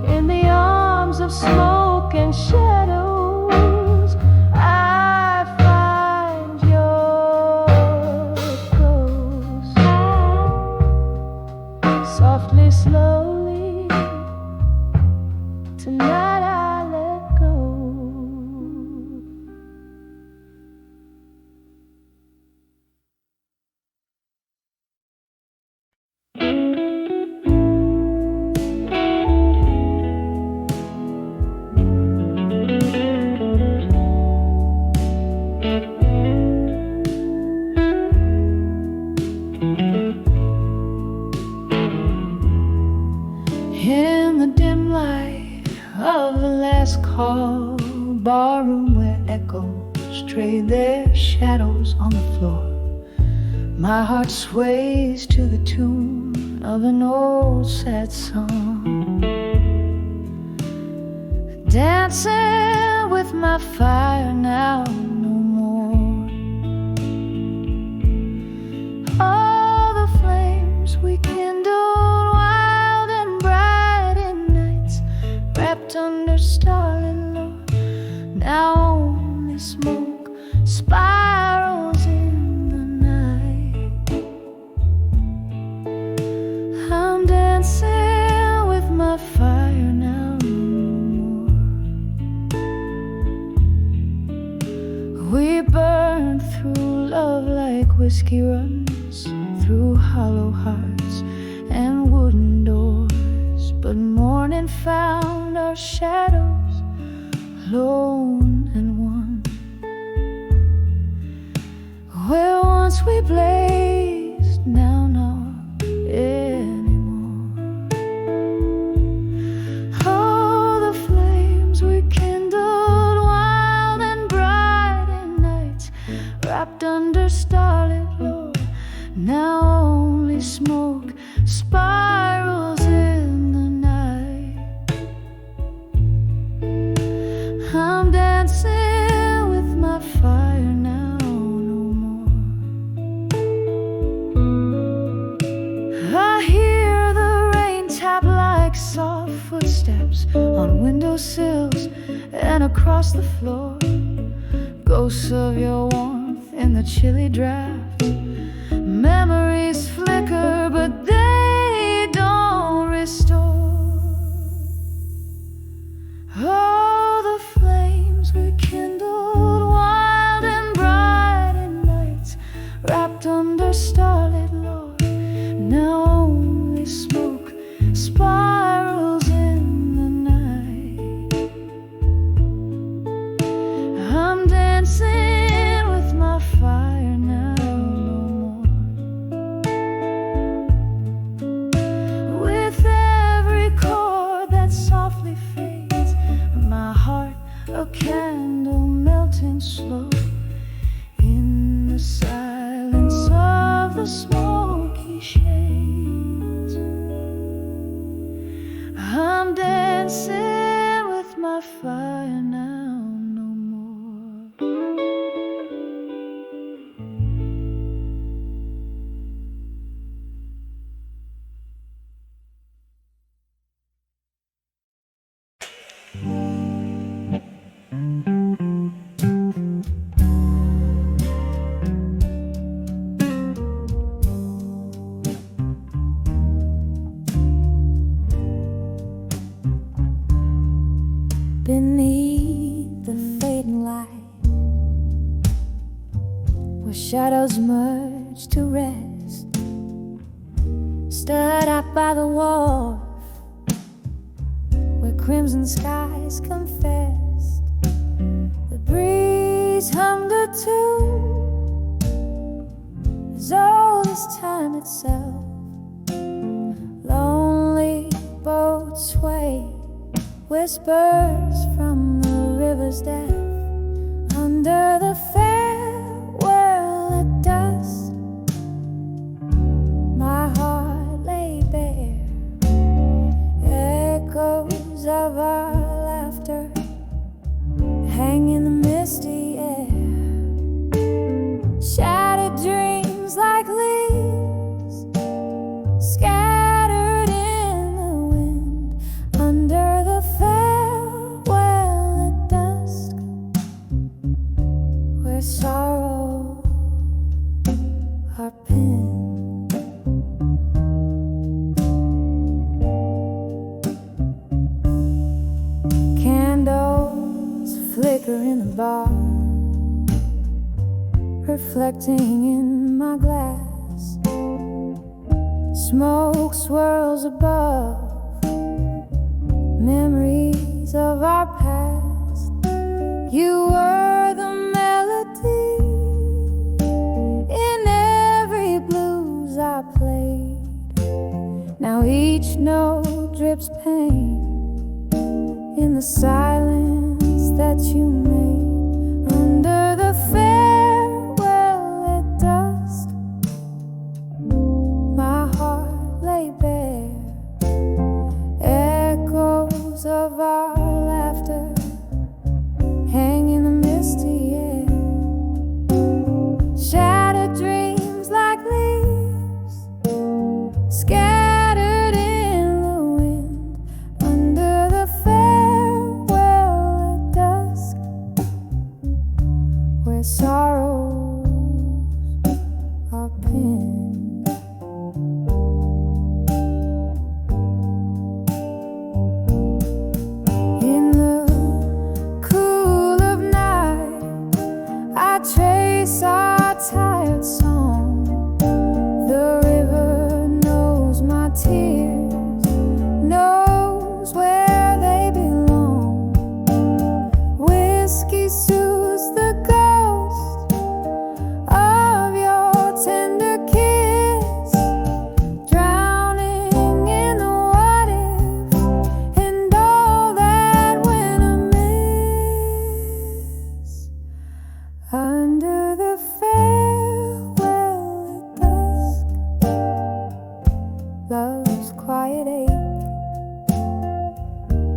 in the arms of smoke and shadows, I find your ghost. Softly, slowly, tonight I let go. In the dim light of the last call, barroom where echoes trade their shadows on the floor, my heart sways to the tune of an old sad song, dancing with my fire now no more. All the flames we kindled wild and bright in nights, wrapped under starlit love, now only smoke spirals in the night. I'm dancing with my fire now no more. We burned through love like whiskey runs through hollow hearts and wooden doors, but morning found our shadows alone and one. Where once we blazed, now not anymore. Oh, the flames we kindled wild and bright in nights, wrapped under starlit glow, now only smoke spirals in the night. I'm dancing with my fire now no more. I hear the rain tap like soft footsteps on windowsills and across the floor, ghosts of your warmth in the chilly draft. Memories flicker, but they don't restore. Oh, the flames we kindled wild and bright in nights, wrapped under starlit glow, now only smoke spirals in the night. I'm dancing with my fire now no more. With every chord that softly fades, my heart a candle melting slow in the silence of the smoky shades. I'm dancing with my fire now no more. Beneath the fading light, where shadows merge to rest, stood up by the wharf, where crimson skies confessed. The breeze hummed a tune as old as time itself. Lonely boats sway, whispers from the river's depth, under the farewell at dusk. My heart lay bare, echoes of our laughter hang in the misty air. Shattered dreams like leaves scattered in the wind, under the farewell at dusk, where sorrow are pinned. Candles flicker in the bar, reflecting in my glass. Smoke swirls above, memories of our past. You were the melody in every blues I played. Now each note drips pain in the silence that you made, under the farewell at dusk. My heart lay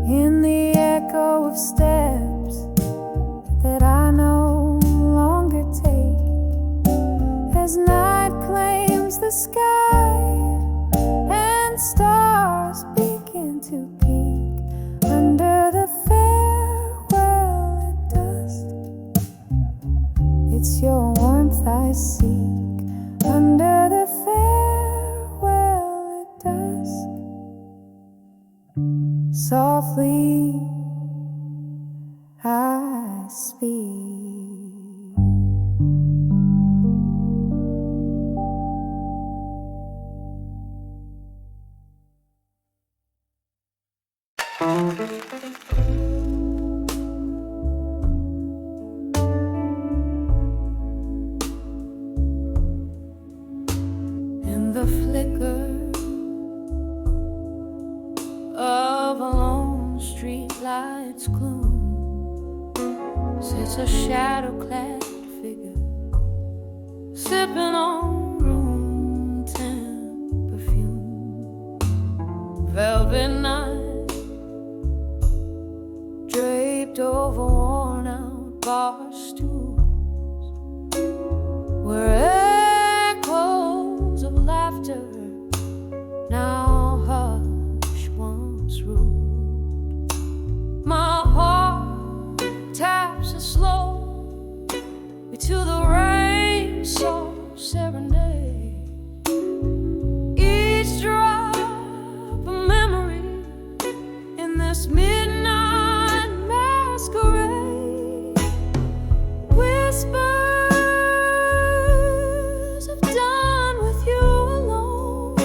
in the echo of steps that I no longer take, as night claims the sky and stars begin to peek under the farewell at dusk. It's your warmth I seek under the farewell at dusk. Softly I speak. In the flicker of a lone street light's gloom sits a shadow-clad figure, sipping on room temp perfume. Velvet night draped over worn-out bar stools, where echoes of laughter now hush once ruled. My heart taps a slow to the rain song serenade. Each drop a memory in this midnight masquerade. Whispers of done with you alone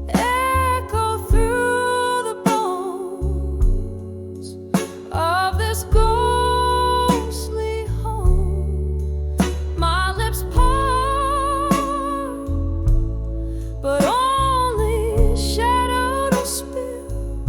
echo through the bones of this ghostly home. My lips part, but only shadow to spill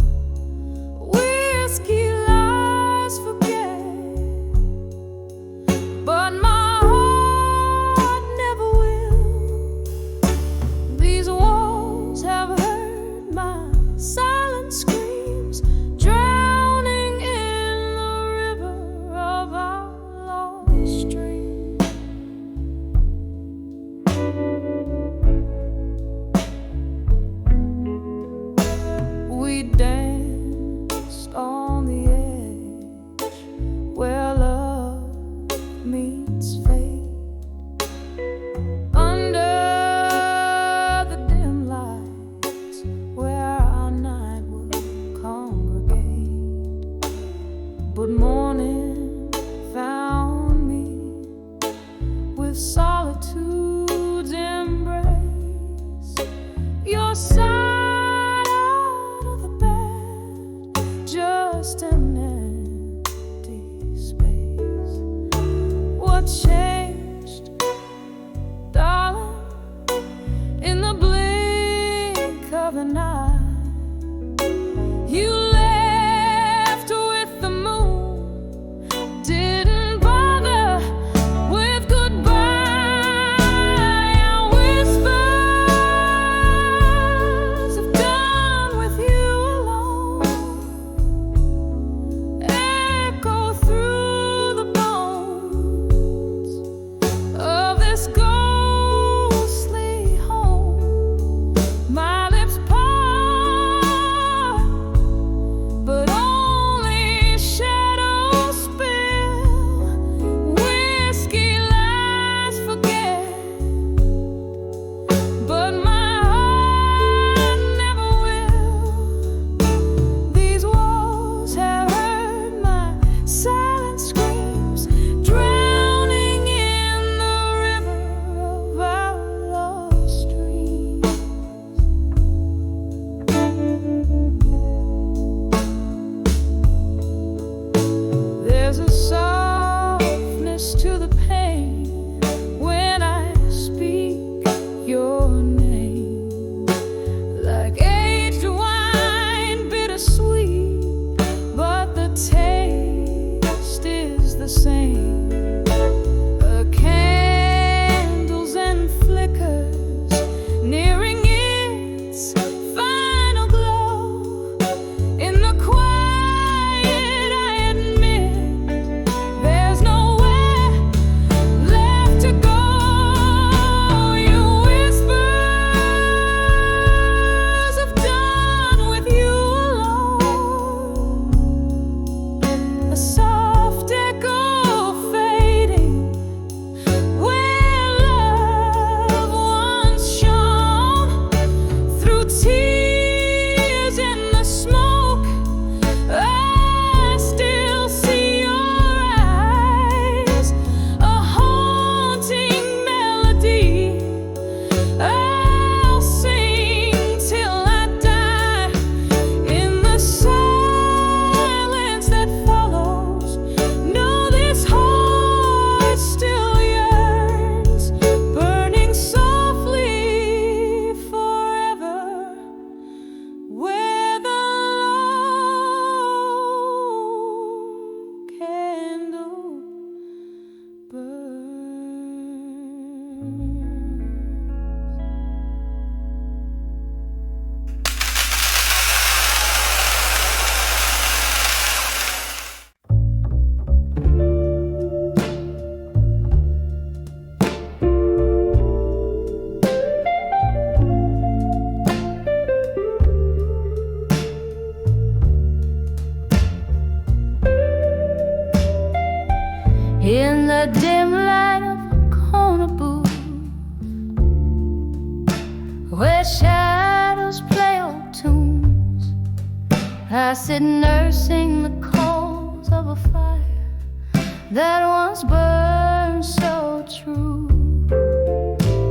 I sit nursing the coals of a fire that once burned so true.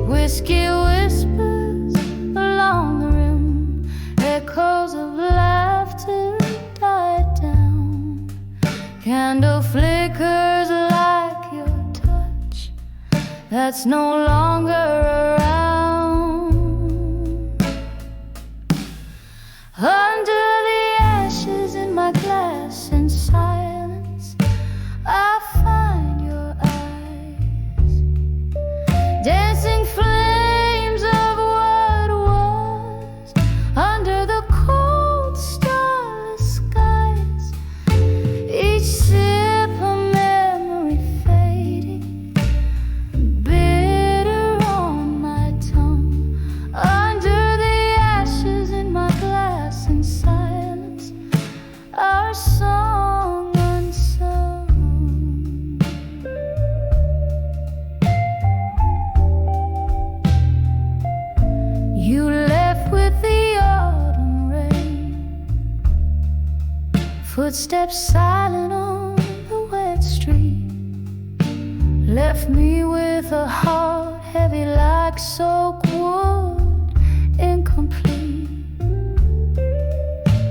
Whiskey whispers along the rim, echoes of laughter died down. Candle flickers like your touch that's no longer around. Under the ashes in my glass, in silence, I find your eyes, dancing flames of what was under the cold starless skies. Each sip a memory fading, bitter on my tongue. Under the ashes in my glass, in silence, our song unsung. You left with the autumn rain, footsteps silent on the wet street. Left me with a heart heavy like soaked wood, incomplete.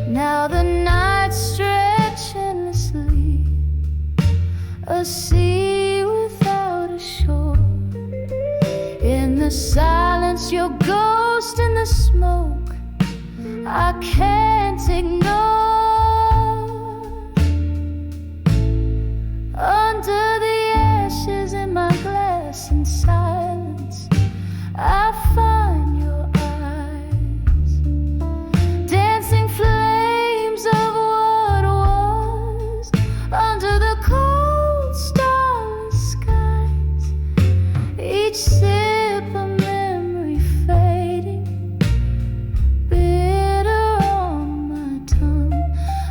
Now the nights stretch endlessly, a sea without a shore. In the silence, your ghost in the smoke, I can't ignore. Under the ashes in my glass, in silence, I find your eyes, dancing flames of what was under the cold starless skies. Each sip a memory fading, bitter on my tongue.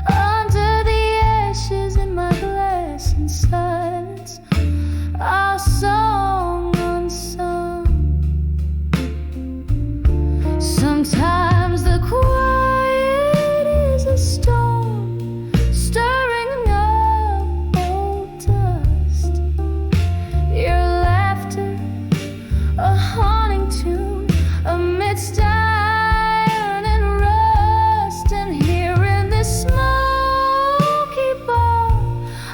Under the ashes in my glass, in silence, our song unsung. Sometimes the quiet is a storm, stirring up old dust. Your laughter, a haunting tune amidst iron and rust. And here in this smoky bar,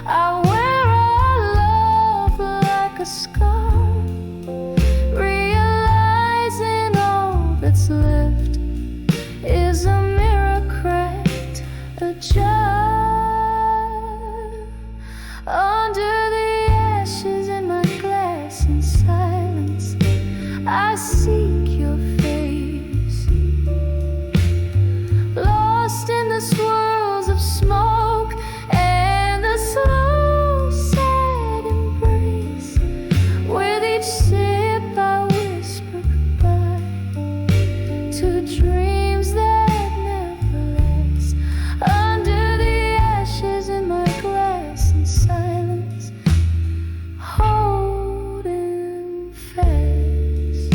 I wear our love like a scar, realizing all that's left is a mirror cracked ajar. Under the ashes in my glass, in silence, I seek your face, lost in the swirls of smoke and the slow, sad embrace. With each sip I whisper goodbye to dreams that never last. Under the ashes in my glass, in silence, holding fast.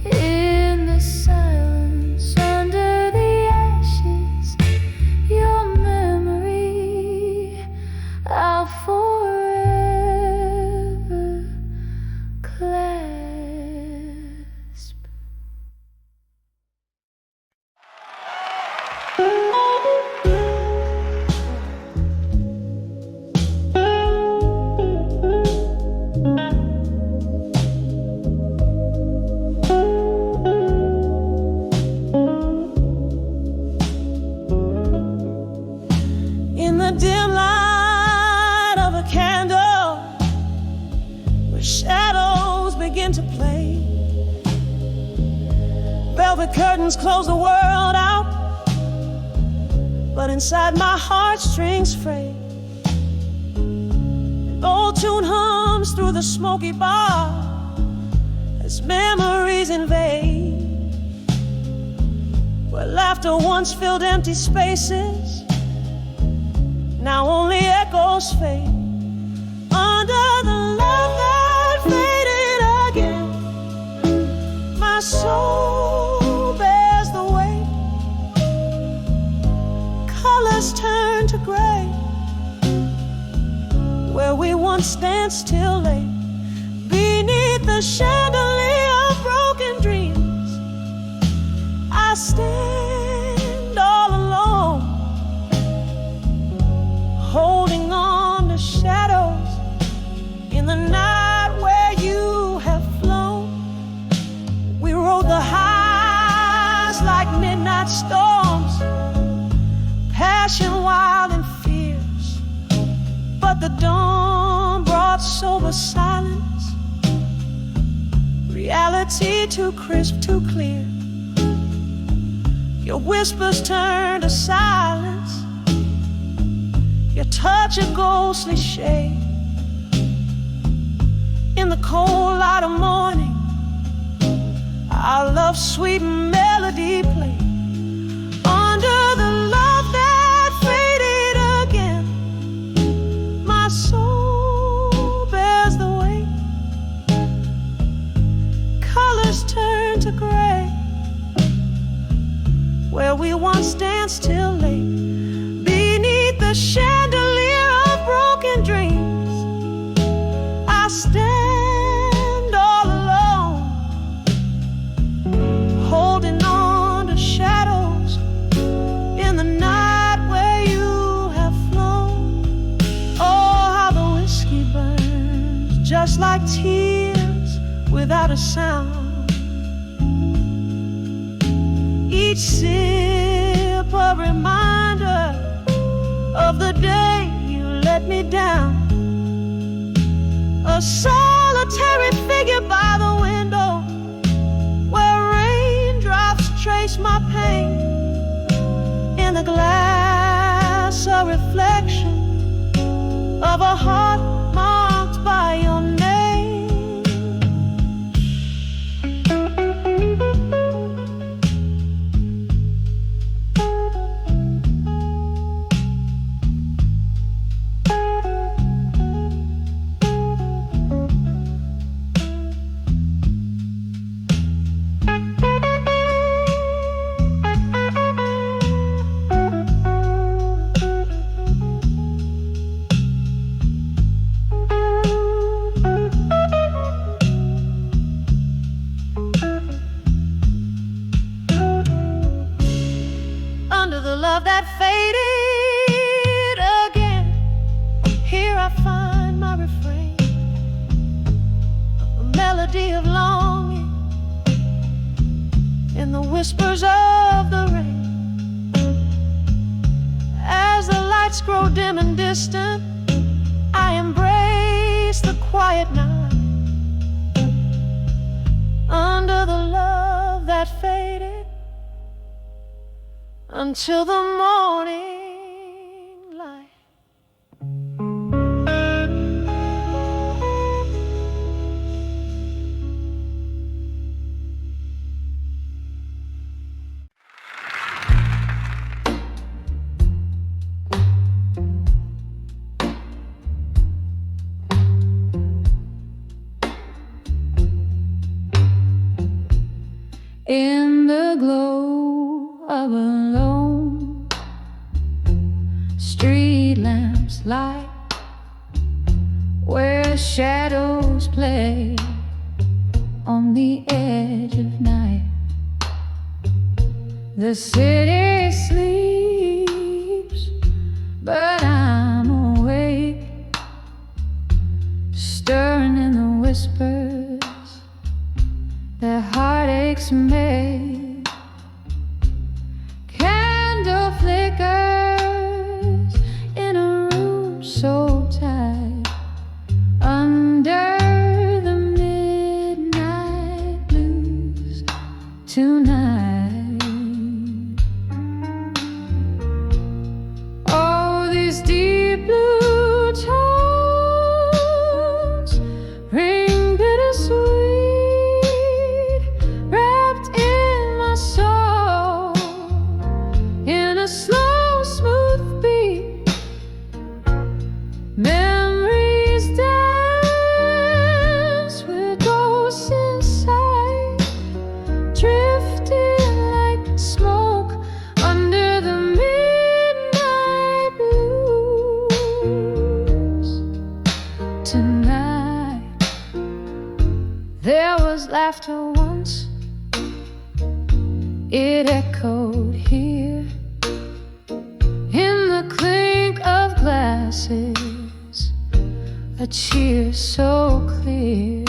In the silence, under the ashes, your memory I'll forever clasp. In the dim light of a candle, where shadows begin to play, velvet curtains close the world out, but inside my heartstrings fray. An old tune hums through the smoky bar as memories invade, where laughter once filled empty spaces, now only echoes fade. Under the love that faded again, My soul bears the weight. Colors turn to gray. Where we once danced till late, beneath the chandelier of broken dreams, I stand all alone, holding on to shadows in the night where you have flown. We rode the highs like midnight storms, passion wild and fierce, but the dawn brought sober silence, reality too crisp, too clear. Your whispers turn to silence, your touch a ghostly shade. In the cold light of morning, our love's sweet melody played. Under the love that faded again, my soul bears the weight. Colors turn to gray. Where we once danced till late, beneath the chandelier of broken dreams, I stand all alone, holding on to shadows in the night where you have flown. Oh, how the whiskey burns, just like tears without a sound. Each sip a reminder of the day you let me down. A solitary figure by the window, where raindrops trace my pain. In the glass, a reflection of a heart marked by your name. That faded again, here I find my refrain, a melody of longing in the whispers of the rain. As the lights grow dim and distant, I embrace the quiet night. Under the love that faded, until the morning light. In the glow of a lone street lamps light, where shadows play on the edge of night, the city sleeps, but I'm awake, stirring in the whispers that heartaches make. Candle flickers in a room so tight, under the midnight blues tonight. Oh, these deep blue tones ring bittersweet, wrapped in my soul in a slow, smooth beat. Memories dance with ghosts inside, laughter once, it echoed here in the clink of glasses, a cheer so clear.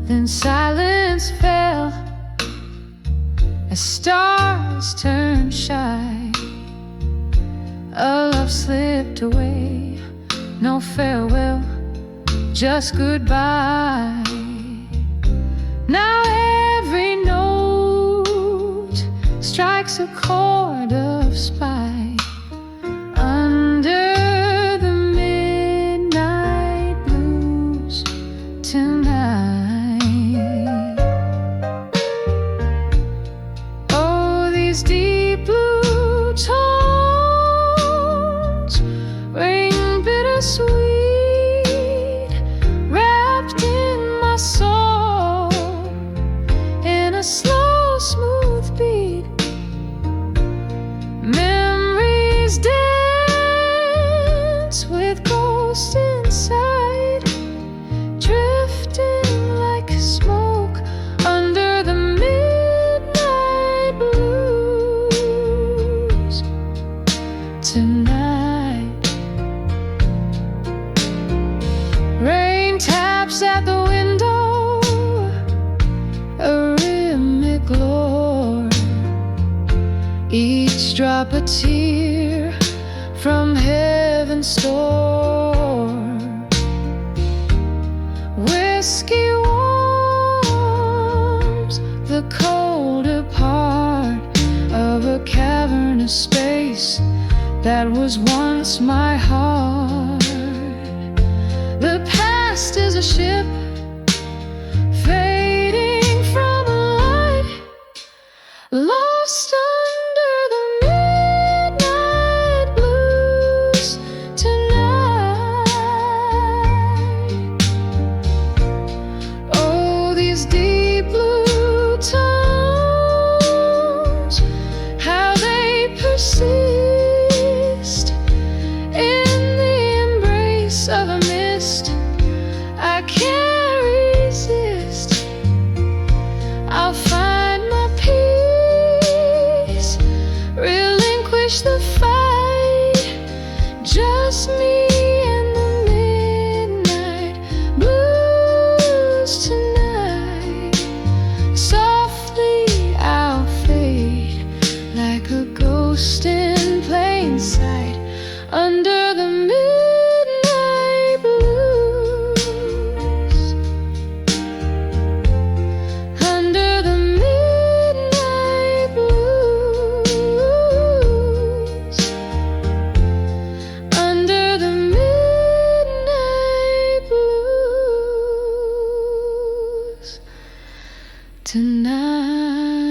Then silence fell as stars turned shy. A love slipped away, no farewell, just goodbye. Now every note strikes a chord of spite under the midnight blues tonight. Oh, these deep blue tones ring bittersweet, wrapped in my soul in a slow, smooth beat. Memories dance with ghosts inside, drifting like smoke under the midnight blues tonight. Rain taps at the window, a rhythmic lore, each drop a tear from heaven's store. Whiskey warms the colder part of a cavernous space that was once my heart. The past is a ship fading from a light, lost under the midnight blues tonight. Oh, these deep blue tones, how they persist in the embrace of a mist I can't resist. I'll find my peace, relinquish the fight, just me and the midnight blues tonight. Softly I'll fade like a ghost in plain sight under the midnight blues, under the midnight blues, under the midnight blues tonight.